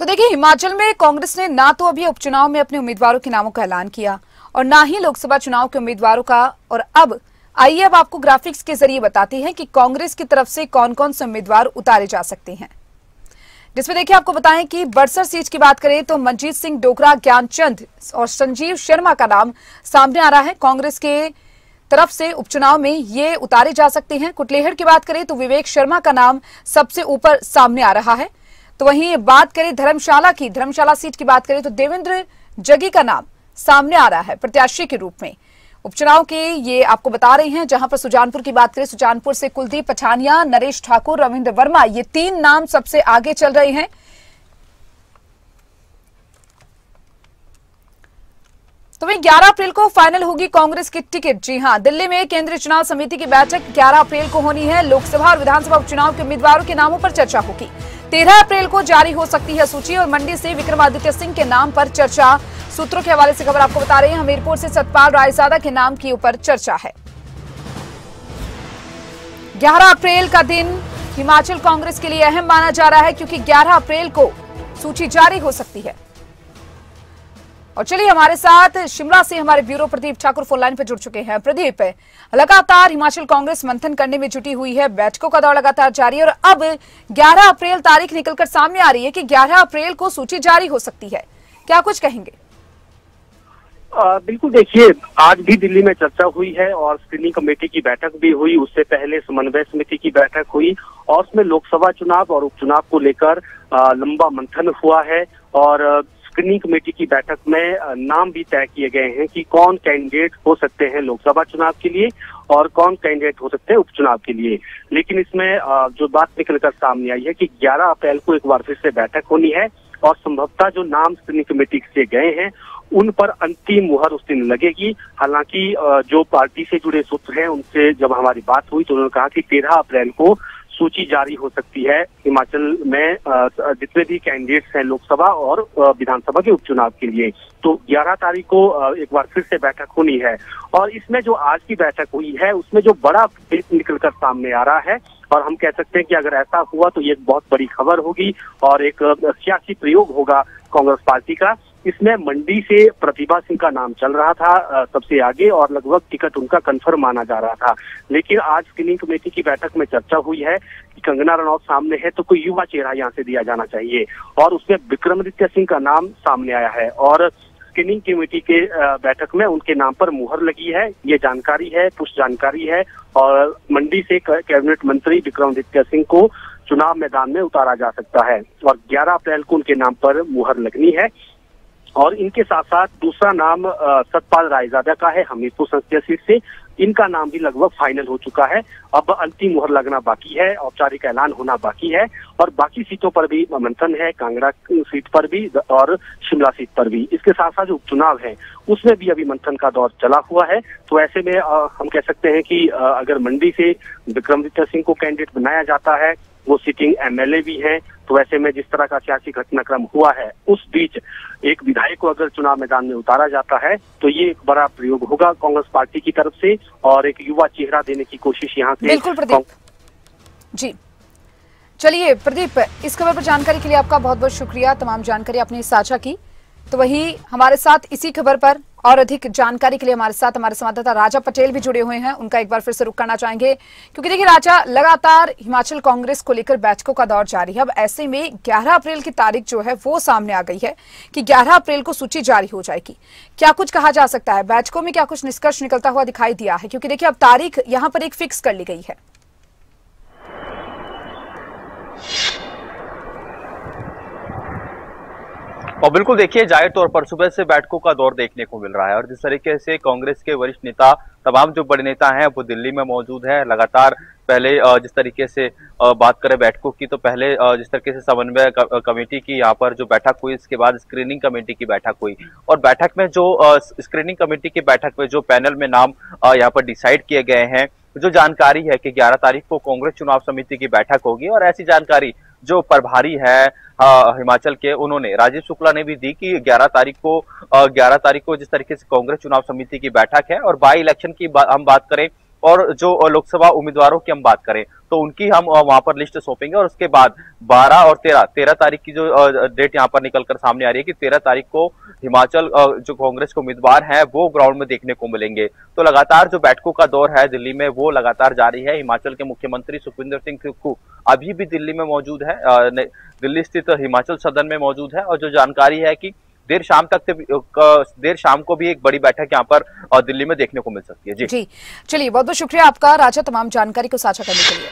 तो देखिए, हिमाचल में कांग्रेस ने ना तो अभी उपचुनाव में अपने उम्मीदवारों के नामों का ऐलान किया और ना ही लोकसभा चुनाव के उम्मीदवारों का। और अब आइए अब आपको ग्राफिक्स के जरिए बताते हैं कि कांग्रेस की तरफ से कौन कौन से उम्मीदवार उतारे जा सकते हैं। जिसमें देखिए आपको बताएं कि बड़सर सीट की बात करें तो मनजीत सिंह डोगरा, ज्ञानचंद और संजीव शर्मा का नाम सामने आ रहा है। कांग्रेस के तरफ से उपचुनाव में ये उतारे जा सकते हैं। कुटलेहड़ की बात करें तो विवेक शर्मा का नाम सबसे ऊपर सामने आ रहा है। तो वहीं बात करें धर्मशाला सीट की बात करें तो देवेंद्र जगी का नाम सामने आ रहा है प्रत्याशी के रूप में। उपचुनाव के ये आपको बता रहे हैं। जहां पर सुजानपुर की बात करें, सुजानपुर से कुलदीप पठानिया, नरेश ठाकुर, रविंद्र वर्मा, ये 3 नाम सबसे आगे चल रहे हैं। तो वहीं 11 अप्रैल को फाइनल होगी कांग्रेस की टिकट। जी हां, दिल्ली में केंद्रीय चुनाव समिति की बैठक 11 अप्रैल को होनी है। लोकसभा और विधानसभा उपचुनाव के उम्मीदवारों के नामों पर चर्चा होगी। 13 अप्रैल को जारी हो सकती है सूची और मंडी से विक्रमादित्य सिंह के नाम पर चर्चा। सूत्रों के हवाले से खबर आपको बता रहे हैं। हमीरपुर से सतपाल रायजादा के नाम के ऊपर चर्चा है। 11 अप्रैल का दिन हिमाचल कांग्रेस के लिए अहम माना जा रहा है क्योंकि 11 अप्रैल को सूची जारी हो सकती है। और चलिए, हमारे साथ शिमला से हमारे bureau Pradeep Thakur phone line पर जुड़ चुके हैं। प्रदीप, लगातार हिमाचल कांग्रेस मंथन करने में जुटी हुई है, बैठकों का दौर लगातार जारी है और अब 11 अप्रैल तारीख निकलकर सामने आ रही है कि 11 अप्रैल को सूची जारी हो सकती है। क्या कुछ कहेंगे? बिल्कुल, देखिए, आज भी दिल्ली में चर्चा हुई है और स्क्रीनिंग कमेटी की बैठक भी हुई। उससे पहले समन्वय समिति की बैठक हुई और उसमें लोकसभा चुनाव और उपचुनाव को लेकर लंबा मंथन हुआ है। और स्क्रीनिंग कमेटी की बैठक में नाम भी तय किए गए हैं कि कौन कैंडिडेट हो सकते हैं लोकसभा चुनाव के लिए और कौन कैंडिडेट हो सकते हैं उपचुनाव के लिए। लेकिन इसमें जो बात निकलकर सामने आई है कि 11 अप्रैल को एक बार फिर से बैठक होनी है और संभवतः जो नाम स्क्रीनिंग कमेटी से गए हैं उन पर अंतिम मुहर उस दिन लगेगी। हालांकि जो पार्टी से जुड़े सूत्र हैं उनसे जब हमारी बात हुई तो उन्होंने कहा कि 13 अप्रैल को सूची जारी हो सकती है हिमाचल में जितने भी कैंडिडेट्स हैं लोकसभा और विधानसभा के उपचुनाव के लिए। तो 11 तारीख को एक बार फिर से बैठक होनी है और इसमें जो आज की बैठक हुई है उसमें जो बड़ा निकलकर सामने आ रहा है और हम कह सकते हैं कि अगर ऐसा हुआ तो ये एक बहुत बड़ी खबर होगी और एक सियासी प्रयोग होगा कांग्रेस पार्टी का। इसमें मंडी से प्रतिभा सिंह का नाम चल रहा था सबसे आगे और लगभग टिकट उनका कंफर्म माना जा रहा था। लेकिन आज स्क्रीनिंग कमेटी की बैठक में चर्चा हुई है कि कंगना रनौत सामने है तो कोई युवा चेहरा यहाँ से दिया जाना चाहिए और उसमें विक्रमादित्य सिंह का नाम सामने आया है और स्क्रीनिंग कमेटी के बैठक में उनके नाम पर मुहर लगी है। ये जानकारी है, पुष्ट जानकारी है और मंडी से कैबिनेट मंत्री विक्रमादित्य सिंह को चुनाव मैदान में उतारा जा सकता है और 11 अप्रैल को उनके नाम पर मुहर लगनी है। और इनके साथ साथ दूसरा नाम सतपाल रायजादा का है हमीरपुर संसदीय सीट से। इनका नाम भी लगभग फाइनल हो चुका है। अब अंतिम मुहर लगना बाकी है, औपचारिक ऐलान होना बाकी है और बाकी सीटों पर भी मंथन है, कांगड़ा सीट पर भी और शिमला सीट पर भी। इसके साथ साथ जो उपचुनाव है उसमें भी अभी मंथन का दौर चला हुआ है। तो ऐसे में हम कह सकते हैं कि अगर मंडी से विक्रमादित्य सिंह को कैंडिडेट बनाया जाता है, वो सिटिंग एमएलए भी हैं, तो ऐसे में जिस तरह का सियासी घटनाक्रम हुआ है उस बीच एक विधायक को अगर चुनाव मैदान में उतारा जाता है तो ये एक बड़ा प्रयोग होगा कांग्रेस पार्टी की तरफ से और एक युवा चेहरा देने की कोशिश यहाँ से। बिल्कुल प्रदीप जी। चलिए प्रदीप, इस खबर पर जानकारी के लिए आपका बहुत बहुत शुक्रिया। तमाम जानकारी आपने साझा की। तो वही हमारे साथ इसी खबर पर और अधिक जानकारी के लिए हमारे साथ हमारे संवाददाता राजा पटेल भी जुड़े हुए हैं। उनका एक बार फिर से रुख करना चाहेंगे क्योंकि देखिए राजा, लगातार हिमाचल कांग्रेस को लेकर बैठकों का दौर जारी है। अब ऐसे में 11 अप्रैल की तारीख जो है वो सामने आ गई है कि 11 अप्रैल को सूची जारी हो जाएगी। क्या कुछ कहा जा सकता है? बैठकों में क्या कुछ निष्कर्ष निकलता हुआ दिखाई दिया है? क्योंकि देखिए अब तारीख यहाँ पर एक फिक्स कर ली गई है। और बिल्कुल देखिए, जाहिर तौर पर सुबह से बैठकों का दौर देखने को मिल रहा है और जिस तरीके से कांग्रेस के वरिष्ठ नेता, तमाम जो बड़े नेता हैं वो दिल्ली में मौजूद है। लगातार पहले जिस तरीके से बात करें बैठकों की तो पहले जिस तरीके से समन्वय कमेटी की यहाँ पर जो बैठक हुई, इसके बाद स्क्रीनिंग कमेटी की बैठक हुई और बैठक में जो स्क्रीनिंग कमेटी की बैठक में जो पैनल में नाम यहाँ पर डिसाइड किए गए हैं, जो जानकारी है कि 11 तारीख को कांग्रेस चुनाव समिति की बैठक होगी और ऐसी जानकारी जो प्रभारी है हिमाचल के, उन्होंने राजीव शुक्ला ने भी दी कि 11 तारीख को जिस तरीके से कांग्रेस चुनाव समिति की बैठक है और बाई इलेक्शन की हम बात करें और जो लोकसभा उम्मीदवारों की हम बात करें तो उनकी हम वहां पर लिस्ट सौंपेंगे और उसके बाद 12 और 13 तारीख की जो डेट यहाँ पर निकलकर सामने आ रही है कि 13 तारीख को हिमाचल जो कांग्रेस के उम्मीदवार हैं वो ग्राउंड में देखने को मिलेंगे। तो लगातार जो बैठकों का दौर है दिल्ली में वो लगातार जारी है। हिमाचल के मुख्यमंत्री सुखविंदर सिंह सुक्खू अभी भी दिल्ली में मौजूद है, दिल्ली स्थित हिमाचल सदन में मौजूद है और जो जानकारी है कि देर शाम को भी एक बड़ी बैठक यहाँ पर दिल्ली में देखने को मिल सकती है। जी चलिए, बहुत बहुत शुक्रिया आपका राजा, तमाम जानकारी को साझा करने के लिए।